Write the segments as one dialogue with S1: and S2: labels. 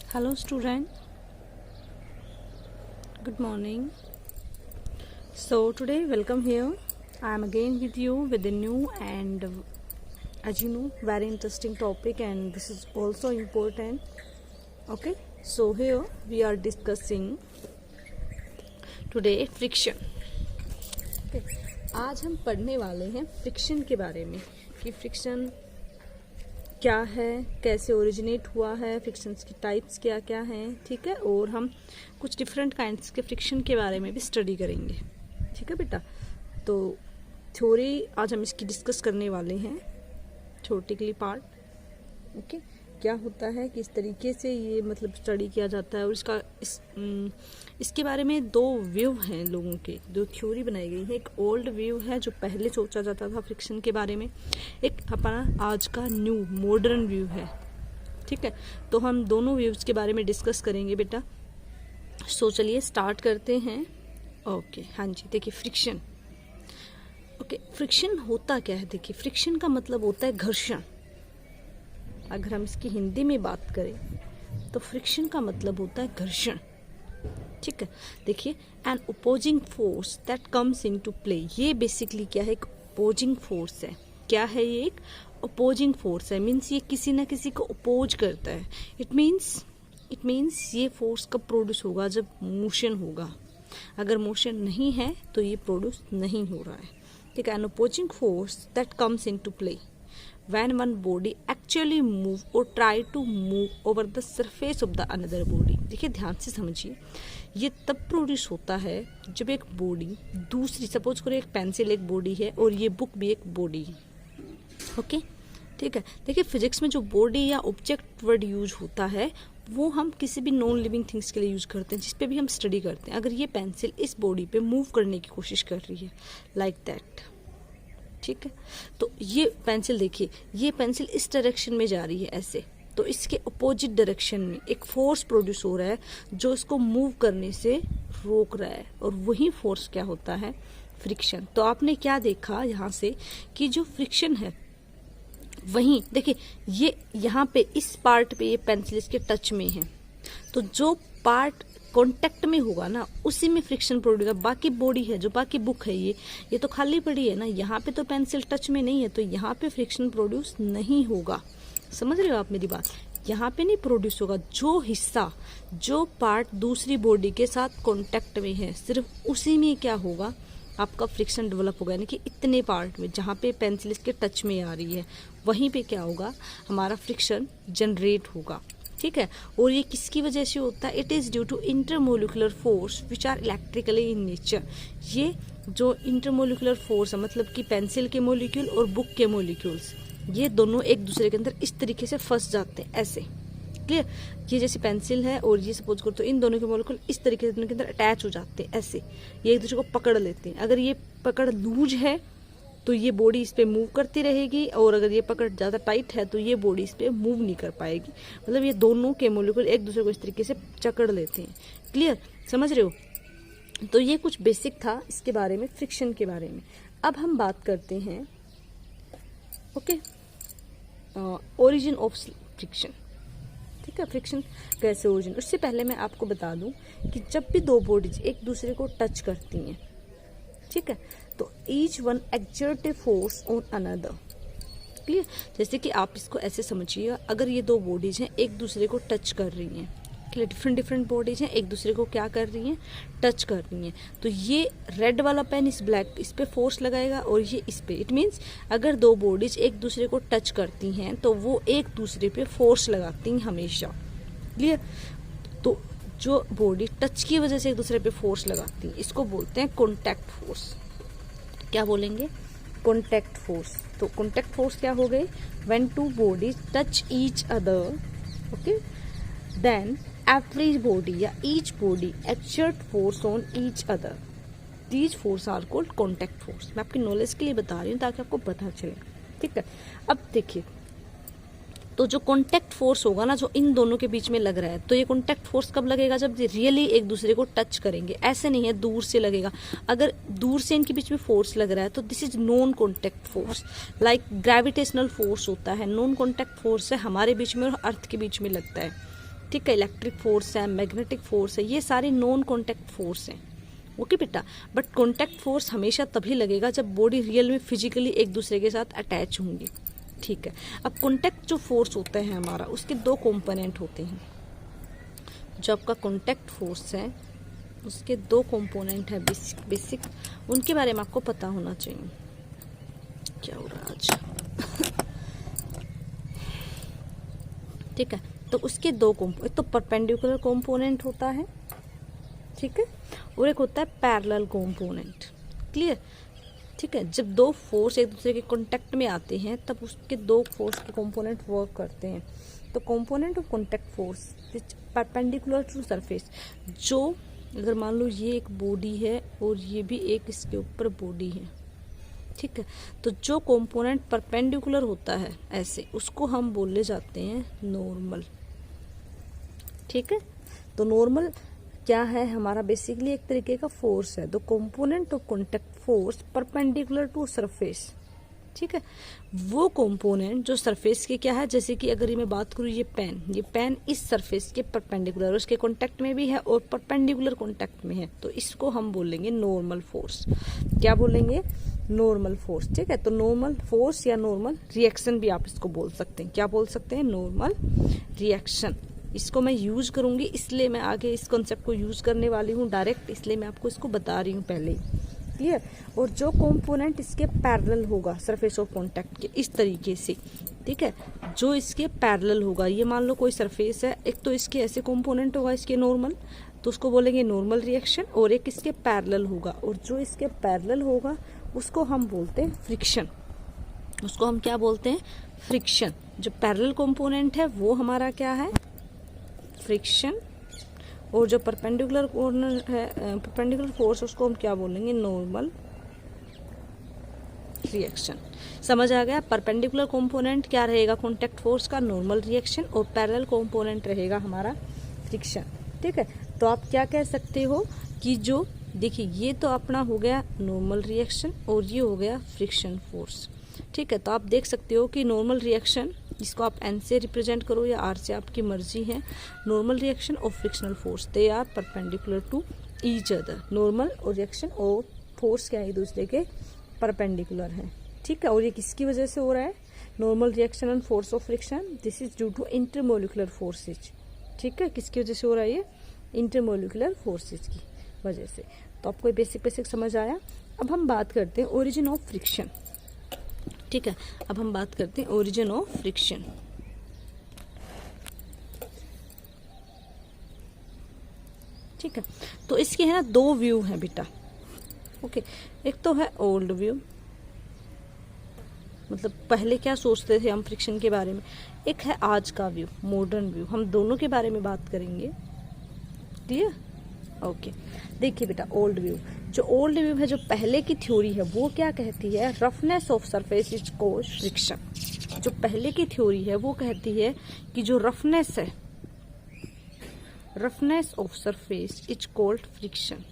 S1: Hello student, good morning. So today welcome here. I am again with you with a new and as you know very interesting topic, and this is also important. Okay, so here we are discussing today friction. Okay, आज हम पढ़ने वाले हैं friction के बारे में कि friction क्या है, कैसे ओरिजिनेट हुआ है, फ्रिक्शंस की टाइप्स क्या क्या हैं, ठीक है। और हम कुछ डिफरेंट काइंड्स के फ्रिक्शन के बारे में भी स्टडी करेंगे, ठीक है बेटा। तो थ्योरी आज हम इसकी डिस्कस करने वाले हैं, थ्योरेटिकली पार्ट। ओके, क्या होता है, किस तरीके से ये मतलब स्टडी किया जाता है, और इसके बारे में दो व्यू हैं लोगों के, दो थ्योरी बनाई गई है। एक ओल्ड व्यू है जो पहले सोचा जाता था फ्रिक्शन के बारे में, एक अपना आज का न्यू मॉडर्न व्यू है, ठीक है। तो हम दोनों व्यूज के बारे में डिस्कस करेंगे बेटा। सो चलिए स्टार्ट करते हैं। ओके, हाँ जी, देखिए फ्रिक्शन। ओके, फ्रिक्शन होता क्या है? देखिए फ्रिक्शन का मतलब होता है घर्षण। अगर हम इसकी हिंदी में बात करें तो फ्रिक्शन का मतलब होता है घर्षण, ठीक है। देखिए, an opposing force that comes into play. ये बेसिकली क्या है? एक अपोजिंग फोर्स है। क्या है ये? एक अपोजिंग फोर्स है। मीन्स ये किसी ना किसी को अपोज करता है। इट मीन्स ये फोर्स कब प्रोड्यूस होगा? जब मोशन होगा। अगर मोशन नहीं है तो ये प्रोड्यूस नहीं हो रहा है, ठीक है। An opposing force that comes into play when one body actually move or try to move over the surface of the another body। देखिए ध्यान से समझिए, ये तब प्रोड्यूस होता है जब एक बॉडी दूसरी, सपोज करो एक पेंसिल एक बॉडी है और ये बुक भी एक बॉडी है, ओके, ठीक है। देखिए फिजिक्स में जो बॉडी या ऑब्जेक्ट वर्ड यूज होता है वो हम किसी भी नॉन लिविंग थिंग्स के लिए यूज करते हैं, जिस पे भी हम स्टडी करते हैं। अगर ये पेंसिल इस बॉडी पे मूव करने की कोशिश कर रही है लाइक दैट, ठीक है, तो ये पेंसिल देखिए, ये पेंसिल इस डायरेक्शन में जा रही है ऐसे, तो इसके अपोजिट डायरेक्शन में एक फोर्स प्रोड्यूस हो रहा है जो इसको मूव करने से रोक रहा है, और वही फोर्स क्या होता है? फ्रिक्शन। तो आपने क्या देखा यहाँ से कि जो फ्रिक्शन है वहीं देखिए, ये यहाँ पे इस पार्ट पे ये पेंसिल इसके टच में है, तो जो पार्ट कांटेक्ट में होगा ना उसी में फ्रिक्शन प्रोड्यूस होगा। बाकी बॉडी है, जो बाकी बुक है, ये तो खाली पड़ी है ना, यहाँ पे तो पेंसिल टच में नहीं है, तो यहाँ पे फ्रिक्शन प्रोड्यूस नहीं होगा। समझ रहे हो आप मेरी बात? यहाँ पे नहीं प्रोड्यूस होगा। जो हिस्सा, जो पार्ट दूसरी बॉडी के साथ कांटेक्ट में है, सिर्फ उसी में क्या होगा? आपका फ्रिक्शन डेवलप होगा। यानी कि इतने पार्ट में जहाँ पे पेंसिल इसके टच में आ रही है वहीं पे क्या होगा? हमारा फ्रिक्शन जनरेट होगा, ठीक है। और ये किसकी वजह से होता है? It is due to intermolecular force which are electrically in nature. ये जो इंटरमोलिकुलर फोर्स है, मतलब कि पेंसिल के मोलिक्यूल और बुक के मोलिक्यूल्स, ये दोनों एक दूसरे के अंदर इस तरीके से फंस जाते हैं, ऐसे, क्लियर। ये जैसे पेंसिल है और ये सपोज करो, तो इन दोनों के मोलिक्यूल इस तरीके से दोनों के अंदर अटैच हो जाते हैं, ऐसे, ये एक दूसरे को पकड़ लेते हैं। अगर ये पकड़ लूज है तो ये बॉडी इस पे मूव करती रहेगी, और अगर ये पकड़ ज़्यादा टाइट है तो ये बॉडी इस पे मूव नहीं कर पाएगी। मतलब ये दोनों के मोलिक्यूल एक दूसरे को इस तरीके से जकड़ लेते हैं, क्लियर, समझ रहे हो? तो ये कुछ बेसिक था इसके बारे में, फ्रिक्शन के बारे में। अब हम बात करते हैं, ओके, ओरिजिन ऑफ फ्रिक्शन, ठीक है। फ्रिक्शन कैसे ओरिजिन? उससे पहले मैं आपको बता दूं कि जब भी दो बॉडीज एक दूसरे को टच करती हैं, ठीक है, तो each one exert a force on another, clear. जैसे कि आप इसको ऐसे समझिए, अगर ये दो बॉडीज हैं एक दूसरे को टच कर रही हैं, क्लियर, डिफरेंट बॉडीज हैं, एक दूसरे को क्या कर रही हैं? टच कर रही हैं। तो ये रेड वाला पेन इस पे फोर्स लगाएगा और ये इस पे। इट मीन्स अगर दो बॉडीज एक दूसरे को टच करती हैं तो वो एक दूसरे पे फोर्स लगाती हैं हमेशा, क्लियर। तो जो बॉडी टच की वजह से एक दूसरे पे फोर्स लगाती है, इसको बोलते हैं कॉन्टैक्ट फोर्स। क्या बोलेंगे? Contact force. तो कॉन्टैक्ट फोर्स क्या हो गए? When two bodies touch each other, okay, then every body या each body exert force on each other, these force are called contact force. मैं आपकी नॉलेज के लिए बता रही हूँ ताकि आपको पता चले, ठीक है। अब देखिए, तो जो कॉन्टैक्ट फोर्स होगा ना, जो इन दोनों के बीच में लग रहा है, तो ये कॉन्टैक्ट फोर्स कब लगेगा? जब रियली एक दूसरे को टच करेंगे। ऐसे नहीं है दूर से लगेगा। अगर दूर से इनके बीच में फोर्स लग रहा है तो this is non contact force. Like gravitational force होता है, नॉन कॉन्टैक्ट फोर्स है, हमारे बीच में और अर्थ के बीच में लगता है, ठीक है, इलेक्ट्रिक फोर्स है, मैग्नेटिक फोर्स है, ये सारे नॉन कॉन्टैक्ट फोर्स हैं। ओके बेटा, बट कॉन्टैक्ट फोर्स हमेशा तभी लगेगा जब बॉडी रियल में फिजिकली एक दूसरे के साथ अटैच होंगी। ठीक है, अब कॉन्टैक्ट जो फोर्स होता है हमारा, उसके दो कंपोनेंट होते हैं। जो आपका कॉन्टैक्ट फोर्स है उसके दो कंपोनेंट है बेसिक, उनके बारे में आपको पता होना चाहिए। क्या हो रहा है आज? ठीक है, तो उसके दो एक तो परपेंडिकुलर कंपोनेंट होता है, ठीक है, और एक होता है पैरेलल कंपोनेंट। क्लियर? ठीक है, जब दो फोर्स एक दूसरे के कांटेक्ट में आते हैं तब उसके दो फोर्स के कंपोनेंट वर्क करते हैं। तो component of contact force perpendicular to surface, जो अगर मान लो ये एक बॉडी है और ये भी एक इसके ऊपर बॉडी है, ठीक है, तो जो कंपोनेंट परपेंडिकुलर होता है ऐसे, उसको हम बोले जाते हैं नॉर्मल। ठीक है, तो नॉर्मल क्या है हमारा? बेसिकली एक तरीके का फोर्स है, the component of contact force perpendicular to surface. ठीक है, वो कंपोनेंट जो सरफेस के क्या है, जैसे कि अगर मैं बात करूँ ये पेन इस सरफेस के परपेंडिकुलर, उसके कांटेक्ट में भी है और परपेंडिकुलर कांटेक्ट में है, तो इसको हम बोलेंगे नॉर्मल फोर्स। क्या बोलेंगे? Normal force. ठीक है, तो नॉर्मल फोर्स या नॉर्मल रिएक्शन भी आप इसको बोल सकते हैं। क्या बोल सकते हैं? Normal reaction. इसको मैं यूज करूंगी, इसलिए मैं आगे इस कॉन्सेप्ट को यूज करने वाली हूँ डायरेक्ट, इसलिए मैं आपको इसको बता रही हूँ पहले ही। क्लियर? और जो कंपोनेंट इसके पैरेलल होगा सरफेस ऑफ कांटेक्ट के, इस तरीके से, ठीक है, जो इसके पैरेलल होगा, ये मान लो कोई सरफेस है, एक तो इसके ऐसे कंपोनेंट होगा इसके नॉर्मल, तो उसको बोलेंगे नॉर्मल रिएक्शन, और एक इसके पैरेलल होगा, और जो इसके पैरेलल होगा उसको हम बोलते हैं फ्रिक्शन। उसको हम क्या बोलते हैं? फ्रिक्शन। जो पैरेलल कंपोनेंट है वो हमारा क्या है? फ्रिक्शन। और जो परपेंडिकुलर कॉर्नर है, परपेंडिकुलर फोर्स, उसको हम क्या बोलेंगे? Normal reaction. समझ आ गया? परपेंडिकुलर कंपोनेंट क्या रहेगा कांटेक्ट फोर्स का? Normal reaction. और पैरेलल कंपोनेंट रहेगा हमारा फ्रिक्शन। ठीक है, तो आप क्या कह सकते हो कि जो देखिए ये तो अपना हो गया नॉर्मल रिएक्शन और ये हो गया फ्रिक्शन फोर्स। ठीक है, तो आप देख सकते हो कि नॉर्मल रिएक्शन, इसको आप एन से रिप्रेजेंट करो या आर से, आपकी मर्जी है। नॉर्मल रिएक्शन और frictional force, they are perpendicular to each other. Normal और रिएक्शन और फोर्स क्या है? एक दूसरे के परपेंडिकुलर है। ठीक है, और ये किसकी वजह से हो रहा है? Normal reaction and force of friction, this is due to intermolecular forces. ठीक है, किसकी वजह से हो रहा है? ये इंटरमोलिकुलर फोर्सेज की वजह से। तो आपको बेसिक समझ आया। अब हम बात करते हैं ओरिजिन ऑफ फ्रिक्शन। ठीक है, अब हम बात करते हैं ओरिजिन ऑफ फ्रिक्शन। ठीक है, तो इसके है ना दो व्यू हैं बेटा। ओके, एक तो है ओल्ड व्यू, मतलब पहले क्या सोचते थे हम फ्रिक्शन के बारे में। एक है आज का व्यू, मॉडर्न व्यू। हम दोनों के बारे में बात करेंगे। क्लियर? ओके, देखिए बेटा, ओल्ड व्यू, जो ओल्ड व्यू है, जो पहले की थ्योरी है, वो क्या कहती है? Roughness of surface is called friction. जो पहले की थ्योरी है वो कहती है कि जो रफनेस है, roughness of surface is called friction.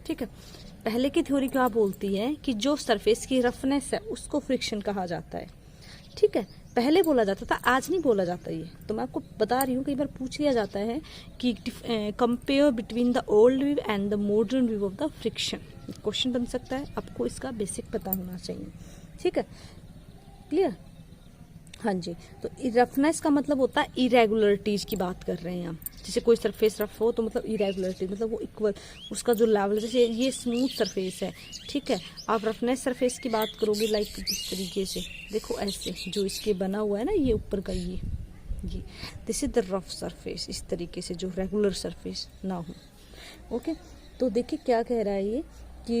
S1: ठीक है, पहले की थ्योरी क्या बोलती है कि जो सरफेस की रफनेस है उसको फ्रिक्शन कहा जाता है। ठीक है, पहले बोला जाता था, आज नहीं बोला जाता ये। तो मैं आपको बता रही हूँ, कई बार पूछ लिया जाता है कि compare between the old view and the modern view of the friction. Question बन सकता है, आपको इसका बेसिक पता होना चाहिए। ठीक है, क्लियर? हाँ जी, तो रफनेस का मतलब होता है इरेगुलरिटीज की बात कर रहे हैं हम। जैसे कोई सरफेस रफ हो तो मतलब इरेगुलरिटी, मतलब वो इक्वल, उसका जो लेवल, जैसे ये स्मूथ सरफेस है, ठीक है, आप रफनेस सरफेस की बात करोगे लाइक इस तरीके से, देखो ऐसे जो इसके बना हुआ है ना, ये ऊपर का ये this is the rough surface, इस तरीके से, जो रेगुलर सरफेस ना हो। ओके, तो देखिए क्या कह रहा है ये कि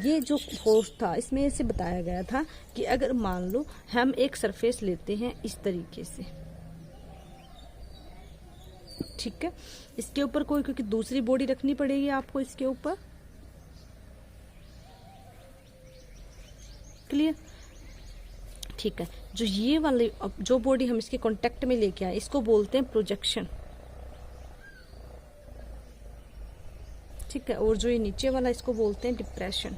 S1: ये जो फोर्स था इसमें ऐसे बताया गया था कि अगर मान लो हम एक सरफेस लेते हैं इस तरीके से, ठीक है, इसके ऊपर कोई, क्योंकि दूसरी बॉडी रखनी पड़ेगी आपको इसके ऊपर। क्लियर? ठीक है, जो ये वाली जो बॉडी हम इसके कांटेक्ट में लेके आए, इसको बोलते हैं प्रोजेक्शन। ठीक है, और जो ये नीचे वाला, इसको बोलते हैं डिप्रेशन।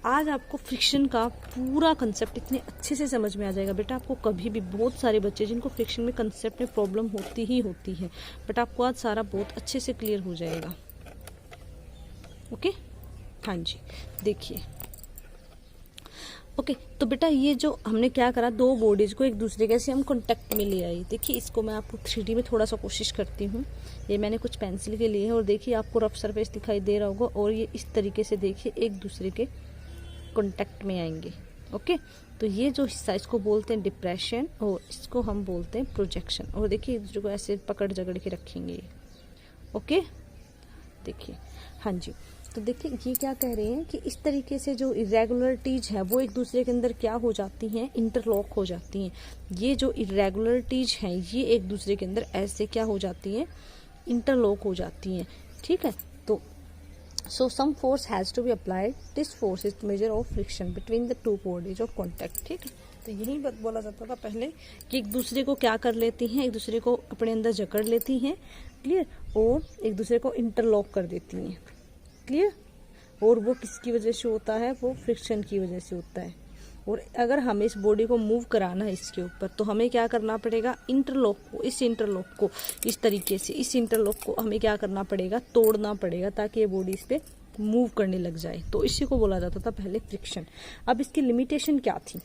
S1: आज आपको फ्रिक्शन का पूरा कंसेप्ट इतने अच्छे से समझ में आ जाएगा बेटा। आपको कभी भी, बहुत सारे बच्चे जिनको फ्रिक्शन में कंसेप्ट में प्रॉब्लम होती ही होती है, बट आपको आज सारा बहुत अच्छे से क्लियर हो जाएगा। ओके, हाँ जी, देखिए। ओके तो बेटा ये जो हमने क्या करा, दो बॉडीज को एक दूसरे के से हम कांटेक्ट में ले आई। देखिए इसको मैं आपको 3D में थोड़ा सा कोशिश करती हूँ। ये मैंने कुछ पेंसिल के लिए है और देखिए आपको रफ सरफेस दिखाई दे रहा होगा और ये इस तरीके से देखिए एक दूसरे के कांटेक्ट में आएंगे। ओके तो ये जो हिस्सा इसको बोलते हैं डिप्रेशन और इसको हम बोलते हैं प्रोजेक्शन। और देखिए एक दूसरे को ऐसे पकड़ जकड़ के रखेंगे। ओके देखिए, हाँ जी। तो देखिए ये क्या कह रहे हैं कि इस तरीके से जो इरेगुलरिटीज है वो एक दूसरे के अंदर क्या हो जाती हैं, इंटरलॉक हो जाती हैं। ये जो इरेगुलरिटीज हैं ये एक दूसरे के अंदर ऐसे क्या हो जाती हैं, इंटरलॉक हो जाती हैं। ठीक है, तो so some force has to be applied, this force is measure of friction between the two bodies of contact. ठीक है, तो यही बात बोला जाता था पहले कि एक दूसरे को क्या कर लेती हैं, एक दूसरे को अपने अंदर जकड़ लेती हैं, क्लियर, और एक दूसरे को इंटरलॉक कर देती हैं, क्लियर। और वो किसकी वजह से होता है, वो फ्रिक्शन की वजह से होता है। और अगर हमें इस बॉडी को मूव कराना है इसके ऊपर तो हमें क्या करना पड़ेगा, इंटरलॉक को, इस इंटरलॉक को इस तरीके से, इस इंटरलॉक को हमें क्या करना पड़ेगा, तोड़ना पड़ेगा ताकि ये बॉडी इस पे मूव करने लग जाए। तो इसी को बोला जाता था पहले फ्रिक्शन। अब इसकी लिमिटेशन क्या थी,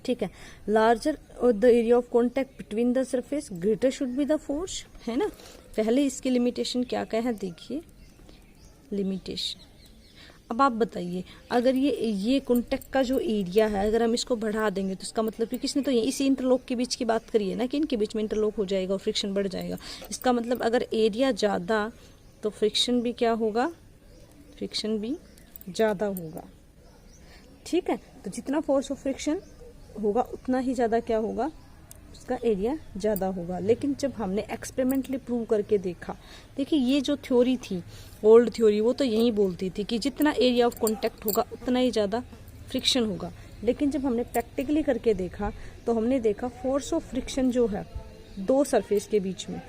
S1: ठीक है, larger the area of contact between the surface greater should be the force, है ना। पहले इसकी लिमिटेशन क्या क्या है, देखिए लिमिटेशन। अब आप बताइए, अगर ये कॉन्टैक्ट का जो एरिया है अगर हम इसको बढ़ा देंगे तो इसका मतलब कि किसने तो ये इसी इंटरलॉक के बीच की बात करी है ना, कि इनके बीच में इंटरलॉक हो जाएगा और फ्रिक्शन बढ़ जाएगा। इसका मतलब अगर एरिया ज़्यादा तो फ्रिक्शन भी क्या होगा, फ्रिक्शन भी ज़्यादा होगा। ठीक है, तो जितना फोर्स ऑफ फ्रिक्शन होगा उतना ही ज़्यादा क्या होगा, उसका एरिया ज़्यादा होगा। लेकिन जब हमने एक्सपेरिमेंटली प्रूव करके देखा, देखिए ये जो थ्योरी थी, ओल्ड थ्योरी, वो तो यही बोलती थी कि जितना एरिया ऑफ कॉन्टैक्ट होगा उतना ही ज़्यादा फ्रिक्शन होगा। लेकिन जब हमने प्रैक्टिकली करके देखा तो हमने देखा फोर्स ऑफ फ्रिक्शन जो है दो सरफेस के बीच में,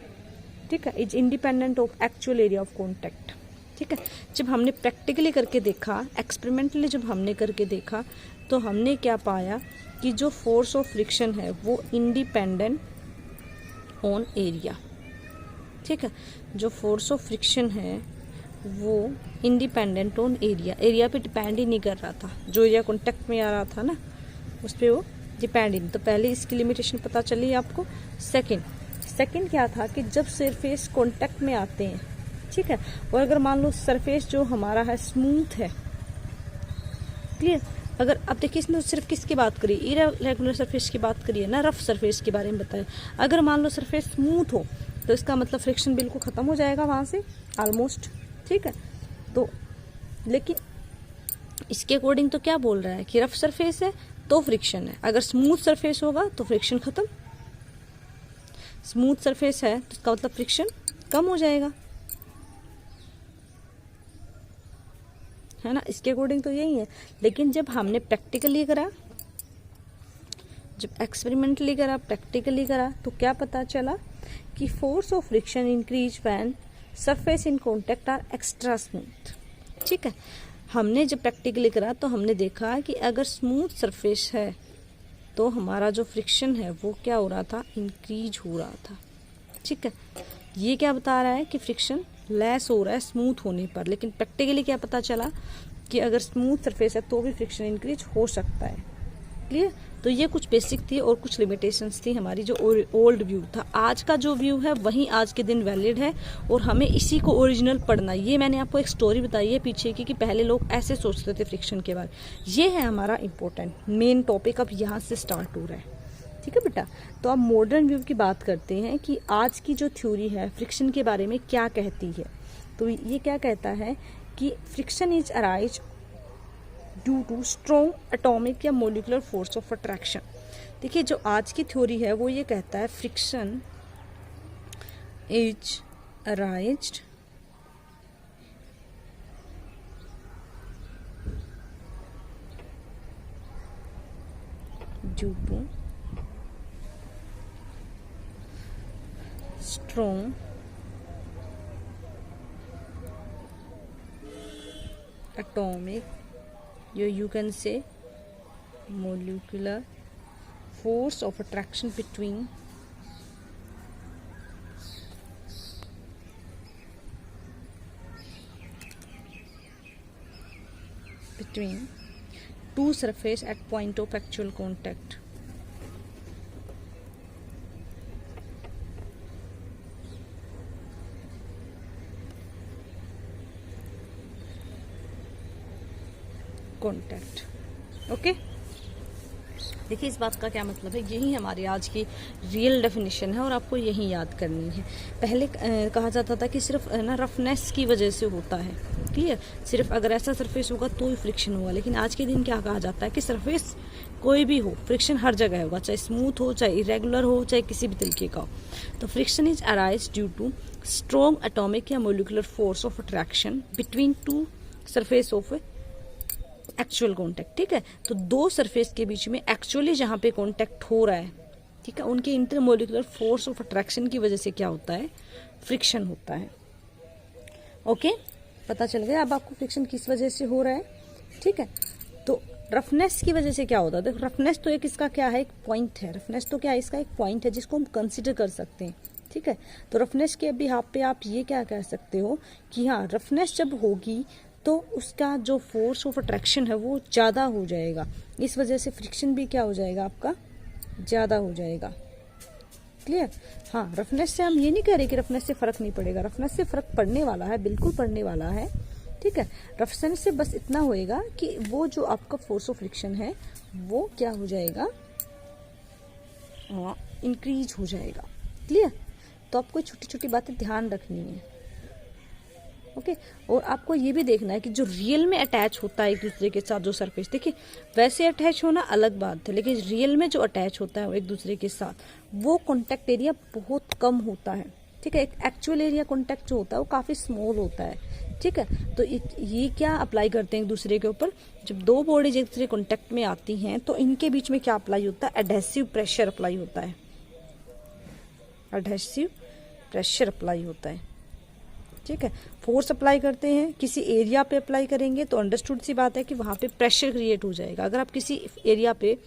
S1: ठीक है, is independent of actual area of contact. ठीक है, जब हमने प्रैक्टिकली करके देखा, एक्सपेरिमेंटली जब हमने करके देखा तो हमने क्या पाया कि जो फोर्स ऑफ फ्रिक्शन है वो इंडिपेंडेंट ऑन एरिया। ठीक है, जो फोर्स ऑफ फ्रिक्शन है वो इंडिपेंडेंट ऑन एरिया, एरिया पे डिपेंड ही नहीं कर रहा था। जो एरिया कॉन्टैक्ट में आ रहा था ना उस पर वो डिपेंड ही नहीं। तो पहले इसकी लिमिटेशन पता चली आपको। सेकंड क्या था कि जब सरफेस कॉन्टैक्ट में आते हैं, ठीक है, और अगर मान लो सरफेस जो हमारा है स्मूथ है, क्लियर, अगर अब देखिए इसमें सिर्फ किसकी बात करी, इरेगुलर सरफेस की बात करिए ना, रफ सरफेस के बारे में बताएं। अगर मान लो सरफेस स्मूथ हो तो इसका मतलब फ्रिक्शन बिल्कुल खत्म हो जाएगा वहां से ऑलमोस्ट। ठीक है, तो लेकिन इसके अकॉर्डिंग तो क्या बोल रहा है कि रफ सरफेस है तो फ्रिक्शन है, अगर स्मूथ सरफेस होगा तो फ्रिक्शन खत्म। स्मूथ सरफेस है तो इसका मतलब फ्रिक्शन कम हो जाएगा, है ना। इसके अकॉर्डिंग तो यही है। लेकिन जब हमने प्रैक्टिकली करा, जब एक्सपेरिमेंटली करा, प्रैक्टिकली करा, तो क्या पता चला कि force of friction increase when surface in contact are extra smooth. ठीक है, हमने जब प्रैक्टिकली करा तो हमने देखा कि अगर स्मूथ सरफेस है तो हमारा जो फ्रिक्शन है वो क्या हो रहा था, इंक्रीज हो रहा था। ठीक है, ये क्या बता रहा है कि फ्रिक्शन लेस हो रहा है स्मूथ होने पर। लेकिन प्रैक्टिकली क्या पता चला कि अगर स्मूथ सरफेस है तो भी फ्रिक्शन इंक्रीज हो सकता है। क्लियर, तो ये कुछ बेसिक थी और कुछ लिमिटेशंस थी हमारी जो ओल्ड व्यू था। आज का जो व्यू है वही आज के दिन वैलिड है और हमें इसी को ओरिजिनल पढ़ना। ये मैंने आपको एक स्टोरी बताई है पीछे की कि पहले लोग ऐसे सोचते थे फ्रिक्शन के बारे में। ये है हमारा इंपॉर्टेंट मेन टॉपिक, अब यहाँ से स्टार्ट हो रहा है। ठीक है बेटा, तो अब मॉडर्न व्यू की बात करते हैं कि आज की जो थ्योरी है फ्रिक्शन के बारे में क्या कहती है। तो ये क्या कहता है कि friction is arise due to strong atomic या मोलिकुलर फोर्स ऑफ अट्रैक्शन। देखिए जो आज की थ्योरी है वो ये कहता है friction is arised due to strong atomic you can say molecular force of attraction between two surface at point of actual contact. Okay, देखिए इस बात का क्या मतलब है, यही हमारी आज की रियल डेफिनेशन है और आपको यही याद करनी है। पहले कहा जाता था कि सिर्फ ना रफनेस की वजह से होता है, क्लियर, सिर्फ अगर ऐसा सरफेस होगा तो ही फ्रिक्शन होगा। लेकिन आज के दिन क्या कहा जाता है कि सरफेस कोई भी हो, फ्रिक्शन हर जगह होगा, चाहे स्मूथ हो, चाहे इरेगुलर हो, चाहे किसी भी तरीके का हो। तो friction is arise due to strong atomic या molecular force of attraction between two surface of actual contact. ठीक है, तो दो सरफेस के बीच में एक्चुअली जहाँ पे कॉन्टैक्ट हो रहा है, ठीक है, उनके इंटरमोलिकुलर फोर्स ऑफ अट्रैक्शन की वजह से क्या होता है, फ्रिक्शन होता है। ओके, पता चल गया अब आपको फ्रिक्शन किस वजह से हो रहा है। ठीक है, तो रफनेस की वजह से क्या होता है, देखो रफनेस तो एक इसका क्या है, एक पॉइंट है। रफनेस तो क्या है, इसका एक पॉइंट है जिसको हम कंसिडर कर सकते हैं। ठीक है, तो रफनेस के बिहाफ पे आप ये क्या कह सकते हो कि हाँ, रफनेस जब होगी तो उसका जो फोर्स ऑफ अट्रैक्शन है वो ज़्यादा हो जाएगा, इस वजह से फ्रिक्शन भी क्या हो जाएगा, आपका ज़्यादा हो जाएगा। क्लियर। हाँ, रफनेस से हम ये नहीं कह रहे कि रफनेस से फ़र्क नहीं पड़ेगा, रफनेस से फ़र्क पड़ने वाला है, बिल्कुल पड़ने वाला है। ठीक है, रफनेस से बस इतना होएगा कि वो जो आपका फोर्स ऑफ फ्रिक्शन है वो क्या हो जाएगा, इंक्रीज हो जाएगा। क्लियर, तो आपको छोटी छोटी बातें ध्यान रखनी है। ओके, और आपको ये भी देखना है कि जो रियल में अटैच होता है एक दूसरे के साथ जो सरफेस, देखिए वैसे अटैच होना अलग बात है, लेकिन रियल में जो अटैच होता है एक दूसरे के साथ वो कॉन्टैक्ट एरिया बहुत कम होता है। ठीक है, एक एक्चुअल एरिया कॉन्टैक्ट जो होता है वो काफ़ी स्मॉल होता है। ठीक है, तो ये क्या अप्लाई करते हैं एक दूसरे के ऊपर, जब दो बॉडीज एक दूसरे कॉन्टैक्ट में आती हैं तो इनके बीच में क्या अप्लाई होता है, एडहेसिव प्रेशर अप्लाई होता है। एडहेसिव प्रेशर अप्लाई होता है। ठीक है, फोर्स अप्लाई करते हैं, किसी एरिया पे अप्लाई करेंगे तो अंडरस्टूड सी बात है कि वहाँ पे प्रेशर क्रिएट हो जाएगा। अगर आप किसी एरिया पे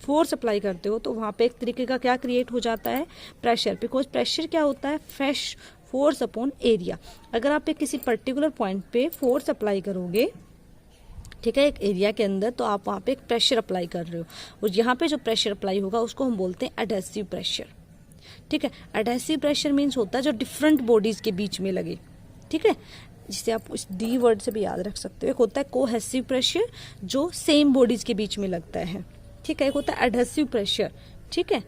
S1: फोर्स अप्लाई करते हो तो वहाँ पे एक तरीके का क्या क्रिएट हो जाता है, प्रेशर। बिकॉज प्रेशर क्या होता है, फ्रेश फोर्स अपॉन एरिया। अगर आप एक किसी पर्टिकुलर पॉइंट पे फोर्स अप्लाई करोगे, ठीक है, एक एरिया के अंदर, तो आप वहाँ पे एक प्रेशर अप्लाई कर रहे हो और यहाँ पे जो प्रेशर अप्लाई होगा उसको हम बोलते हैं एडहेसिव प्रेशर। ठीक है, एडहेसिव प्रेशर मीन्स होता है जो डिफरेंट बॉडीज के बीच में लगे। ठीक है, जिसे आप उस डी वर्ड से भी याद रख सकते हो। एक होता है कोहेसिव प्रेशर जो सेम बॉडीज के बीच में लगता है। ठीक है, एक होता है एडहेसिव प्रेशर, ठीक है,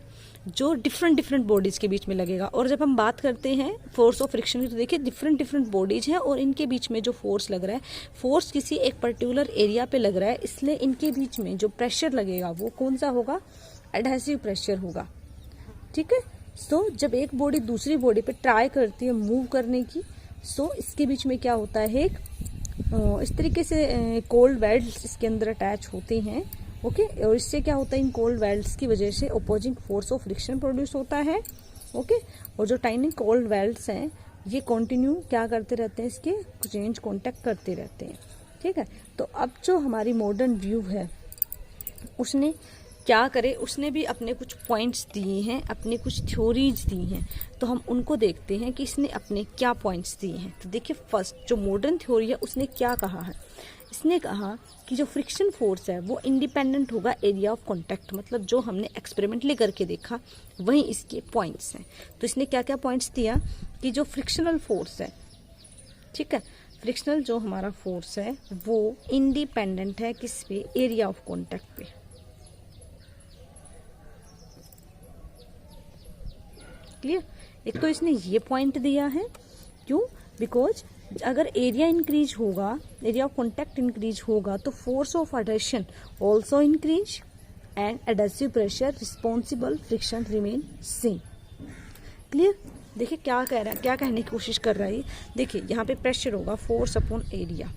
S1: जो डिफरेंट बॉडीज के बीच में लगेगा। और जब हम बात करते हैं फोर्स ऑफ फ्रिक्शन की, तो देखिए डिफरेंट बॉडीज हैं और इनके बीच में जो फोर्स लग रहा है, फोर्स किसी एक पर्टिकुलर एरिया पे लग रहा है, इसलिए इनके बीच में जो प्रेशर लगेगा वो कौन सा होगा, एडहेसिव प्रेशर होगा। ठीक है, सो जब एक बॉडी दूसरी बॉडी पे ट्राई करती है मूव करने की, सो इसके बीच में क्या होता है, एक इस तरीके से कोल्ड वेल्ड्स इसके अंदर अटैच होते हैं। ओके, और इससे क्या होता है, इन कोल्ड वेल्ड्स की वजह से opposing force of friction produce होता है। ओके, और जो टाइनी कोल्ड वेल्ड्स हैं ये कंटिन्यू क्या करते रहते हैं, इसके चेंज कॉन्टैक्ट करते रहते हैं। ठीक है, तो अब जो हमारी मॉडर्न व्यू है उसने क्या करे, उसने भी अपने कुछ पॉइंट्स दिए हैं, अपने कुछ थ्योरीज दी हैं, तो हम उनको देखते हैं कि इसने अपने क्या पॉइंट्स दिए हैं। तो देखिए फर्स्ट जो मॉडर्न थ्योरी है उसने क्या कहा है, इसने कहा कि जो फ्रिक्शन फोर्स है वो इंडिपेंडेंट होगा एरिया ऑफ कॉन्टैक्ट, मतलब जो हमने एक्सपेरिमेंटली करके देखा वही इसके पॉइंट्स हैं। तो इसने क्या क्या पॉइंट्स दिया कि जो फ्रिक्शनल फोर्स है, ठीक है, फ्रिक्शनल जो हमारा फोर्स है वो इंडिपेंडेंट है किस पे, एरिया ऑफ कॉन्टैक्ट पे। क्लियर, एक तो इसने ये पॉइंट दिया है, क्यों, बिकॉज अगर एरिया इंक्रीज होगा, एरिया ऑफ कॉन्टैक्ट इंक्रीज होगा तो force of adhesion also increase and adhesive pressure responsible friction remain same. Clear, देखिए क्या कह रहा है, क्या कहने की कोशिश कर रहा है, देखिए यहाँ पे प्रेशर होगा फोर्स अपॉन एरिया।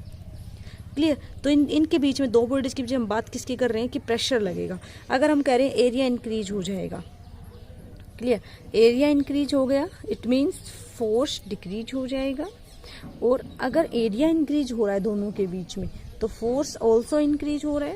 S1: क्लियर, तो इनके बीच में दो बॉडीज के बीच में हम बात किसकी कर रहे हैं कि प्रेशर लगेगा। अगर हम कह रहे हैं एरिया इंक्रीज हो जाएगा, क्लियर, एरिया इंक्रीज हो गया इट मीन्स फोर्स डिक्रीज हो जाएगा। और अगर एरिया इंक्रीज हो रहा है दोनों के बीच में तो फोर्स ऑल्सो इंक्रीज हो रहा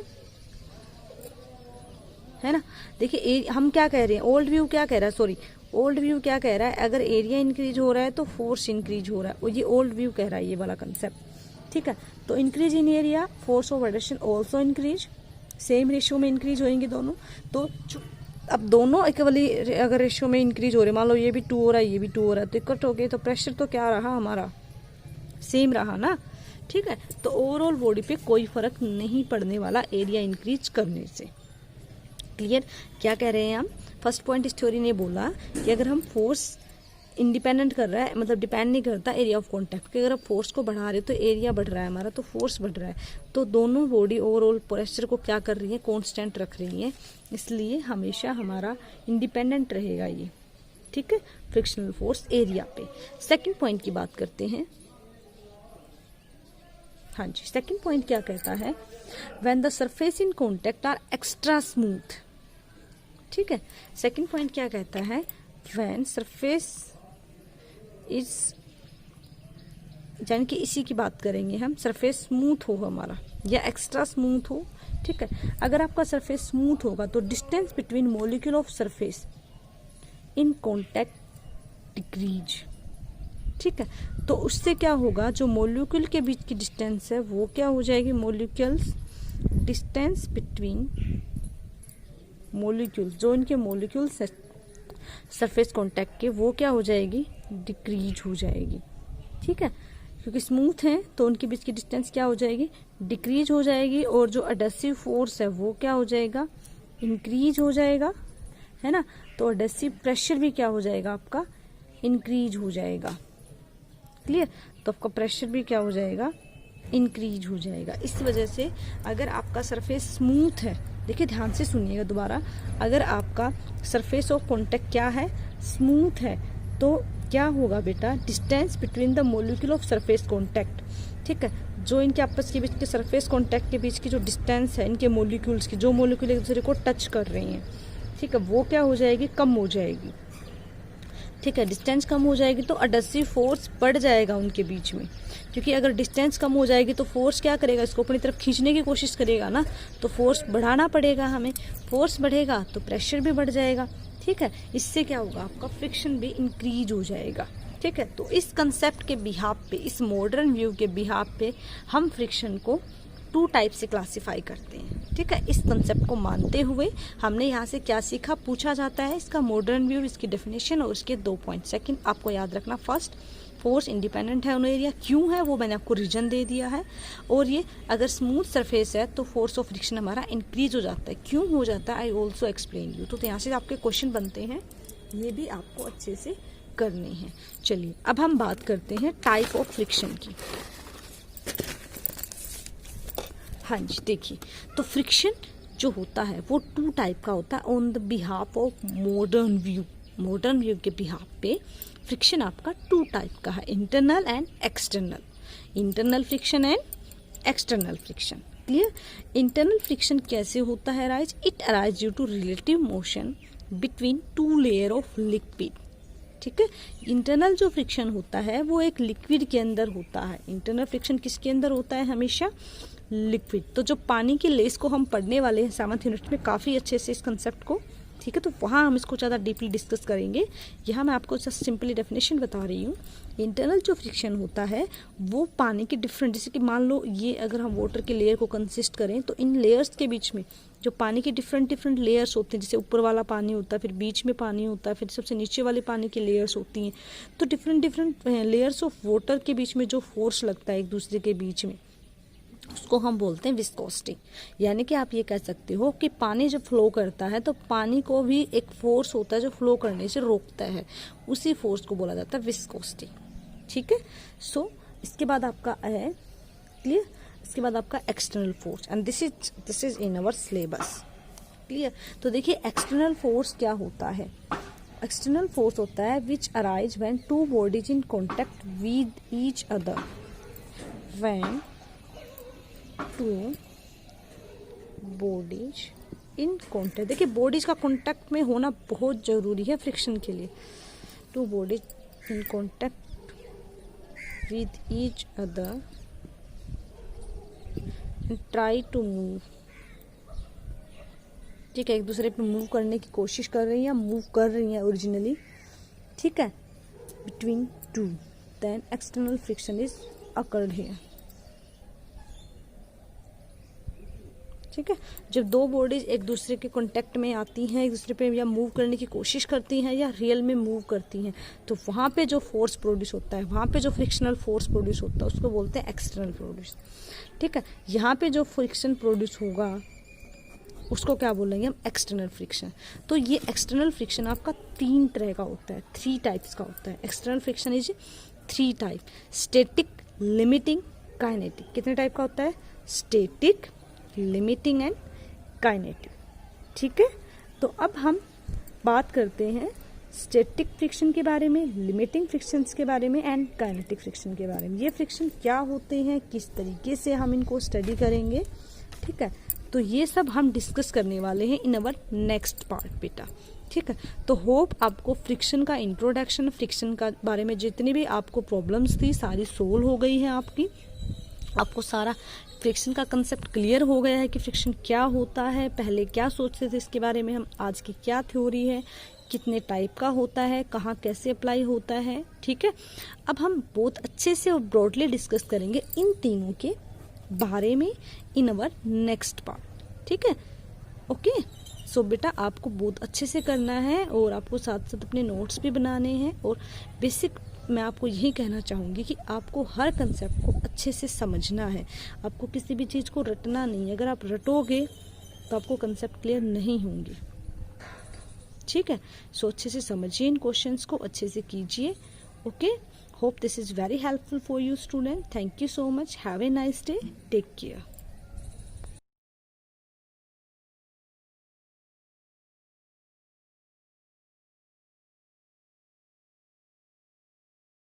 S1: है ना। देखिए हम क्या कह रहे हैं, ओल्ड व्यू क्या कह रहा है, सॉरी ओल्ड व्यू क्या कह रहा है, अगर एरिया इंक्रीज हो रहा है तो फोर्स इंक्रीज हो रहा है, और ये ओल्ड व्यू कह रहा है ये वाला कंसेप्ट। ठीक है, तो increase in area force of addition also increase, same ratio में इंक्रीज होंगे दोनों। तो अब दोनों इक्वली अगर रेशियो में इंक्रीज हो रहे, मान लो ये भी 2 हो रहा है ये भी 2 हो रहा है, तो इकट्ठ हो गए, तो प्रेशर तो क्या रहा हमारा, सेम रहा ना। ठीक है, तो ओवरऑल बॉडी पे कोई फर्क नहीं पड़ने वाला एरिया इंक्रीज करने से। क्लियर, क्या कह रहे हैं हम, फर्स्ट पॉइंट इस थ्योरी ने बोला कि अगर हम फोर्स इंडिपेंडेंट कर रहा है, मतलब डिपेंड नहीं करता एरिया ऑफ कॉन्टैक्ट कि अगर आप फोर्स को बढ़ा रहे हो तो एरिया बढ़ रहा है हमारा, तो फोर्स बढ़ रहा है, तो दोनों बॉडी ओवरऑल प्रेशर को क्या कर रही है, कांस्टेंट रख रही है, इसलिए हमेशा हमारा इंडिपेंडेंट रहेगा ये। ठीक है, फ्रिक्शनल फोर्स एरिया पे। सेकंड पॉइंट की बात करते हैं। हाँ जी, सेकंड पॉइंट क्या कहता है, when the surface in contact are extra smooth. ठीक है, सेकंड पॉइंट क्या कहता है, व्हेन सरफेस इज, यानी कि इसी की बात करेंगे हम, सरफेस स्मूथ हो हमारा या एक्स्ट्रा स्मूथ हो। ठीक है, अगर आपका सरफेस स्मूथ होगा तो distance between molecule of surface in contact decrease. ठीक है, तो उससे क्या होगा, जो मॉलिक्यूल के बीच की डिस्टेंस है वो क्या हो जाएगी, मॉलिक्यूल्स डिस्टेंस बिटवीन मॉलिक्यूल, जो इनके मॉलिक्यूल्स सरफेस कॉन्टैक्ट के, वो क्या हो जाएगी, डिक्रीज हो जाएगी। ठीक है, क्योंकि स्मूथ है तो उनके बीच की डिस्टेंस क्या हो जाएगी, डिक्रीज हो जाएगी, और जो एडहेसिव फोर्स है वो क्या हो जाएगा, इंक्रीज हो जाएगा, है ना। तो एडहेसिव प्रेशर भी क्या हो जाएगा आपका, इंक्रीज हो जाएगा। क्लियर, तो आपका प्रेशर भी क्या हो जाएगा, इंक्रीज हो जाएगा। इस वजह से अगर आपका सरफेस स्मूथ है, देखिए ध्यान से सुनिएगा दोबारा, अगर आपका सरफेस ऑफ कॉन्टैक्ट क्या है, स्मूथ है, तो क्या होगा बेटा, distance between the molecule of surface contact. ठीक है, जो इनके आपस के बीच के सरफेस कॉन्टैक्ट के बीच की जो डिस्टेंस है इनके मॉलिक्यूल्स की, जो मॉलिक्यूल एक दूसरे को टच कर रही हैं, ठीक है, वो क्या हो जाएगी, कम हो जाएगी। ठीक है, डिस्टेंस कम हो जाएगी तो एडहेसिव फोर्स बढ़ जाएगा उनके बीच में, क्योंकि अगर डिस्टेंस कम हो जाएगी तो फोर्स क्या करेगा, इसको अपनी तरफ खींचने की कोशिश करेगा ना, तो फोर्स बढ़ाना पड़ेगा हमें, फोर्स बढ़ेगा तो प्रेशर भी बढ़ जाएगा। ठीक है, इससे क्या होगा, आपका फ्रिक्शन भी इंक्रीज हो जाएगा। ठीक है, तो इस कंसेप्ट के बिहाफ पे, इस मॉडर्न व्यू के बिहाफ पे हम फ्रिक्शन को 2 टाइप से क्लासिफाई करते हैं। ठीक है, इस कंसेप्ट को मानते हुए हमने यहाँ से क्या सीखा, पूछा जाता है इसका मॉडर्न व्यू, इसकी डेफिनेशन और उसके 2 पॉइंट। सेकंड आपको याद रखना, फर्स्ट फोर्स इंडिपेंडेंट है ऑन एरिया, क्यों है वो मैंने आपको रीजन दे दिया है, और ये अगर स्मूथ सरफेस है तो फोर्स ऑफ फ्रिक्शन हमारा इंक्रीज हो जाता है, क्यों हो जाता है, आई ऑल्सो एक्सप्लेन यू। तो यहाँ से आपके क्वेश्चन बनते हैं, ये भी आपको अच्छे से करने हैं। चलिए अब हम बात करते हैं टाइप ऑफ फ्रिक्शन की। हाँ जी, देखिए तो फ्रिक्शन जो होता है वो 2 टाइप का होता है on the behalf of modern view. Modern view के बिहाफ पे फ्रिक्शन आपका 2 टाइप का है, internal and external. Internal friction and external friction. Clear, internal friction कैसे होता है rise, it arise due to relative motion between 2 layer of liquid. ठीक है, इंटरनल जो फ्रिक्शन होता है वो एक लिक्विड के अंदर होता है। इंटरनल फ्रिक्शन किसके अंदर होता है, हमेशा लिक्विड। तो जो पानी की लेस को हम पढ़ने वाले हैं 7th यूनिट में काफ़ी अच्छे से इस कंसेप्ट को, ठीक है, तो वहाँ हम इसको ज़्यादा डीपली डिस्कस करेंगे। यहाँ मैं आपको जस्ट सिंपली डेफिनेशन बता रही हूँ। इंटरनल जो फ्रिक्शन होता है वो पानी के डिफरेंट, जैसे कि मान लो ये अगर हम वाटर के लेयर को कंसिस्ट करें तो इन लेयर्स के बीच में जो पानी के डिफरेंट लेयर्स होते हैं, जैसे ऊपर वाला पानी होता है, फिर बीच में पानी होता है, फिर सबसे नीचे वाले पानी की लेयर्स होती हैं, तो डिफरेंट लेयर्स ऑफ वाटर के बीच में जो फोर्स लगता है एक दूसरे के बीच में, उसको हम बोलते हैं विस्कोसिटी। यानी कि आप ये कह सकते हो कि पानी जब फ्लो करता है तो पानी को भी एक फोर्स होता है जो फ्लो करने से रोकता है, उसी फोर्स को बोला जाता है विस्कोसिटी। ठीक है, सो इसके बाद आपका है क्लियर, इसके बाद आपका external force, and this is in our syllabus. Clear, तो देखिए एक्सटर्नल फोर्स क्या होता है। एक्सटर्नल फोर्स होता है which arise when 2 bodies in contact with each other, when 2 bodies in contact. देखिए बॉडीज का कॉन्टैक्ट में होना बहुत जरूरी है फ्रिक्शन के लिए। 2 bodies in contact with each other and try to move. ठीक है, एक दूसरे पे मूव करने की कोशिश कर रही हैं या मूव कर रही हैं ओरिजिनली। ठीक है, between two, then external friction is occurred here. ठीक है, जब दो बॉडीज एक दूसरे के कांटेक्ट में आती हैं, एक दूसरे पे या मूव करने की कोशिश करती हैं या रियल में मूव करती हैं, तो वहाँ पे जो फोर्स प्रोड्यूस होता है, वहाँ पे जो फ्रिक्शनल फोर्स प्रोड्यूस होता है, उसको बोलते हैं एक्सटर्नल प्रोड्यूस। ठीक है, यहाँ पे जो फ्रिक्शन प्रोड्यूस होगा उसको क्या बोलेंगे हम, एक्सटर्नल फ्रिक्शन। तो ये एक्सटर्नल फ्रिक्शन आपका 3 तरह का होता है, 3 टाइप्स का होता है। External friction is 3 type, static, limiting, kinetic. कितने टाइप का होता है, स्टैटिक, लिमिटिंग एंड काइनेटिक। ठीक है, तो अब हम बात करते हैं स्टैटिक फ्रिक्शन के बारे में, लिमिटिंग फ्रिक्शंस के बारे में एंड काइनेटिक फ्रिक्शन के बारे में। ये फ्रिक्शन क्या होते हैं, किस तरीके से हम इनको स्टडी करेंगे। ठीक है, तो ये सब हम डिस्कस करने वाले हैं इन अवर नेक्स्ट पार्ट बेटा। ठीक है, तो होप आपको फ्रिक्शन का इंट्रोडक्शन, फ्रिक्शन का बारे में जितनी भी आपको प्रॉब्लम्स थी सारी सोल्व हो गई है आपकी। आपको सारा फ्रिक्शन का कंसेप्ट क्लियर हो गया है कि फ्रिक्शन क्या होता है, पहले क्या सोचते थे इसके बारे में हम, आज की क्या थ्योरी है, कितने टाइप का होता है, कहाँ कैसे अप्लाई होता है। ठीक है, अब हम बहुत अच्छे से और ब्रॉडली डिस्कस करेंगे इन तीनों के बारे में इन अवर नेक्स्ट पार्ट। ठीक है, ओके। सो बेटा आपको बहुत अच्छे से करना है और आपको साथ साथ अपने नोट्स भी बनाने हैं। और बेसिक मैं आपको यही कहना चाहूँगी कि आपको हर कंसेप्ट को अच्छे से समझना है, आपको किसी भी चीज़ को रटना नहीं है। अगर आप रटोगे तो आपको कंसेप्ट क्लियर नहीं होंगे। ठीक है, सो अच्छे से समझिए, इन क्वेश्चंस को अच्छे से कीजिए। Okay, hope this is very helpful for you student. Thank you so much. Have a nice day. Take care.